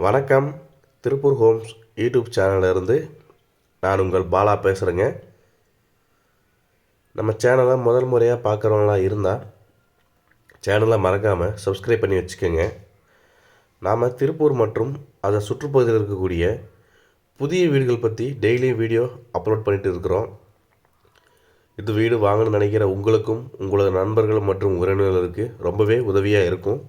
வணக்கம். Tiruppur Holmes YouTube சேனலிருந்து நான் உங்கள் பாலா பேசுகிறேங்க. நம்ம சேனலை முதல் முறையாக பார்க்குறவங்களாம் இருந்தால் சேனலை மறக்காமல் சப்ஸ்கிரைப் பண்ணி வச்சுக்கோங்க. நாம் திருப்பூர் மற்றும் அதை சுற்றுப்பகுதியில் இருக்கக்கூடிய புதிய வீடுகள் பற்றி டெய்லியும் வீடியோ அப்லோட் பண்ணிகிட்டு இருக்கிறோம். இது வீடு வாங்கணும்னு நினைக்கிற உங்களுக்கும் உங்களோட நண்பர்கள் மற்றும் உறவினர்களுக்கு ரொம்பவே உதவியாக இருக்கும்.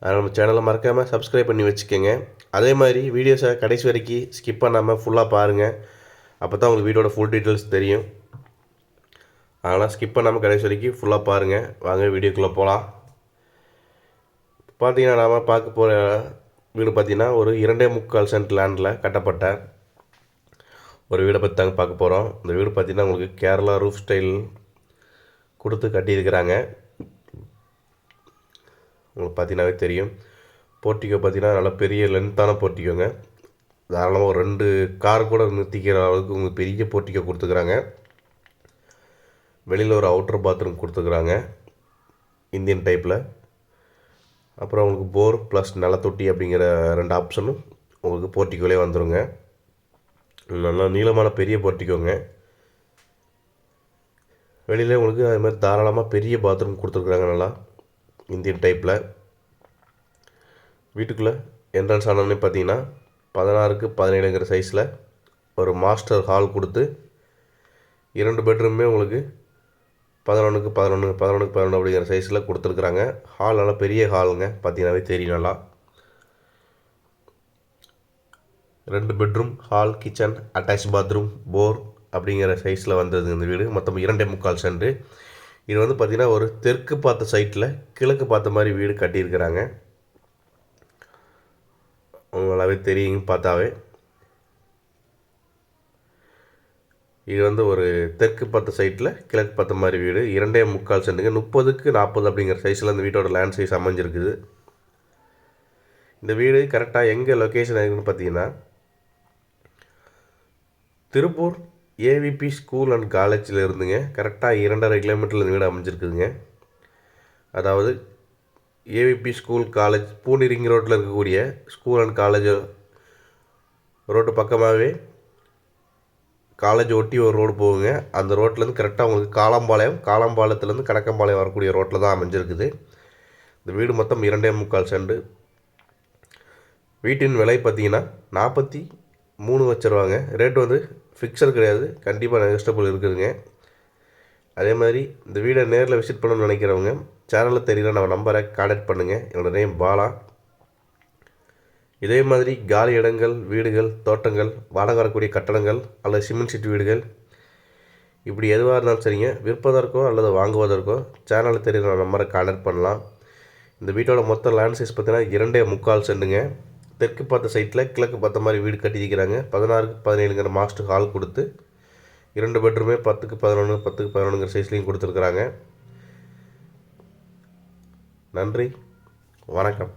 நம்ம சேனலை மறக்காமல் சப்ஸ்கிரைப் பண்ணி வச்சுக்கோங்க. அதே மாதிரி வீடியோஸை கடைசி வரைக்கும் ஸ்கிப் பண்ணாமல் ஃபுல்லாக பாருங்கள். அப்போ தான் உங்களுக்கு வீடியோட ஃபுல் டீட்டெயில்ஸ் தெரியும். அதனால் ஸ்கிப் பண்ணாமல் கடைசி வரைக்கும் ஃபுல்லாக பாருங்கள். வாங்க வீடியோக்குள்ளே போகலாம். பார்த்தீங்கன்னா நாம் பார்க்க போகிற வீடு பார்த்திங்கன்னா ஒரு 2.25 சென்ட் லேண்டில் கட்டப்பட்ட ஒரு வீடை பற்றி தாங்க பார்க்க போகிறோம். இந்த வீடு பார்த்திங்கன்னா உங்களுக்கு கேரளா ரூஃப் ஸ்டைல் கொடுத்து கட்டியிருக்கிறாங்க. உங்களுக்கு பார்த்தீங்கன்னாவே தெரியும். போர்ட்டிகோ பார்த்தீங்கன்னா நல்லா பெரிய லென்த்தான போர்ட்டிக்கோங்க. தாராளமாக ஒரு 2 கார் கூட நிறுத்திக்கிற அளவுக்கு உங்களுக்கு பெரிய போர்ட்டிக்கோ கொடுத்துக்கிறாங்க. வெளியில் ஒரு அவுட்டர் பாத்ரூம் கொடுத்துக்கிறாங்க இந்தியன் டைப்பில். அப்புறம் உங்களுக்கு போர் ப்ளஸ் நிலத்தொட்டி அப்படிங்கிற 2 ஆப்ஷனும் உங்களுக்கு போர்ட்டிக்கோலே வந்துடுங்க. நல்லா நீளமான பெரிய போர்ட்டிக்கோங்க. வெளியிலே உங்களுக்கு அது மாதிரி தாராளமாக பெரிய பாத்ரூம் கொடுத்துருக்குறாங்க நல்லா இந்தியன் டைப்பில். வீட்டுக்குள்ளே என்ட்ரன்ஸ் ஆனோடனே பார்த்தீங்கன்னா 16க்கு 17ங்கிற சைஸில் ஒரு மாஸ்டர் ஹால் கொடுத்து 2 பெட்ரூமே உங்களுக்கு 11க்கு 11 11க்கு 11 அப்படிங்கிற சைஸில் கொடுத்துருக்குறாங்க. ஹால் நல்லா பெரிய ஹாலுங்க. பார்த்தீங்கன்னாவே தெரியும். நல்லா 2 bedroom, hall, kitchen, attach bathroom, போர் அப்படிங்கிற சைஸில் வந்தது இந்த வீடு. மொத்தம் 2.25 சென்ட். இது வந்து பார்த்திங்கன்னா ஒரு தெற்கு பார்த்த சைட்டில் கிழக்கு பார்த்த மாதிரி வீடு கட்டியிருக்கிறாங்க. நல்லாவே தெரியுங்க பார்த்தாவே. இது வந்து ஒரு தெற்கு பார்த்த சைட்டில் கிழக்கு பார்த்த மாதிரி வீடு. 2.25 சென்ட்டுங்க. 30க்கு 40 அப்படிங்கிற சைஸில் இந்த வீட்டோட லேண்ட் சைஸ் அமைஞ்சிருக்குது. இந்த வீடு கரெக்டாக எங்கே லொக்கேஷன் ஆகுதுன்னு பார்த்தீங்கன்னா திருப்பூர் ஏவிபி ஸ்கூல் அண்ட் காலேஜில் இருந்துங்க கரெக்டாக 2.5 கிலோமீட்டரில் இந்த வீடு அமைஞ்சிருக்குதுங்க. அதாவது AVP school college Poondi ring ரோட்டில் இருக்கக்கூடிய ஸ்கூல் அண்ட் காலேஜ் ரோட்டு பக்கமாகவே காலேஜ் ஒட்டி ஒரு ரோடு போகுங்க. அந்த ரோட்லேருந்து கரெக்டாக உங்களுக்கு காலம்பாளையத்துலேருந்து கடக்கம்பாளையம் வரக்கூடிய ரோட்டில் தான் அமைஞ்சிருக்குது. இந்த வீடு மொத்தம் 2.25 சென்ட். வீட்டின் விலை பார்த்திங்கன்னா 43 லட்சம். ரேட் வந்து ஃபிக்ஸட் கிடையாது, கண்டிப்பாக நெகஸ்டபிள் இருக்குதுங்க. அதே மாதிரி இந்த வீடை நேரில் விசிட் பண்ணணும்னு நினைக்கிறவங்க சேனலில் தெரியல நம்ம நம்பரை கான்டாக்ட் பண்ணுங்கள். என்னோடய நேம் பாலா. இதே மாதிரி காலி இடங்கள், வீடுகள், தோட்டங்கள், வாடகை வரக்கூடிய கட்டடங்கள் அல்லது சிமெண்ட் சீட் வீடுகள் இப்படி எதுவாக இருந்தாலும் சரிங்க, விற்பதற்கோ அல்லது வாங்குவதற்கோ சேனலில் தெரியுற நம்பரை கான்டாக்ட் பண்ணலாம். இந்த வீட்டோட மொத்த லேண்ட் சைஸ் பார்த்தீங்கன்னா 2.25 சென்ட்டுங்க. தெற்கு பார்த்த சைட்டில் கிழக்கு பார்த்த மாதிரி வீடு கட்டியிருக்கிறாங்க. 16க்கு 17ங்கிற மாஸ்டர் ஹால் கொடுத்து 2 பெட்ரூமே 10க்கு 11 10க்கு 11ங்கிற சைஸ்லேயும் கொடுத்துருக்குறாங்க. நன்றி, வணக்கம்.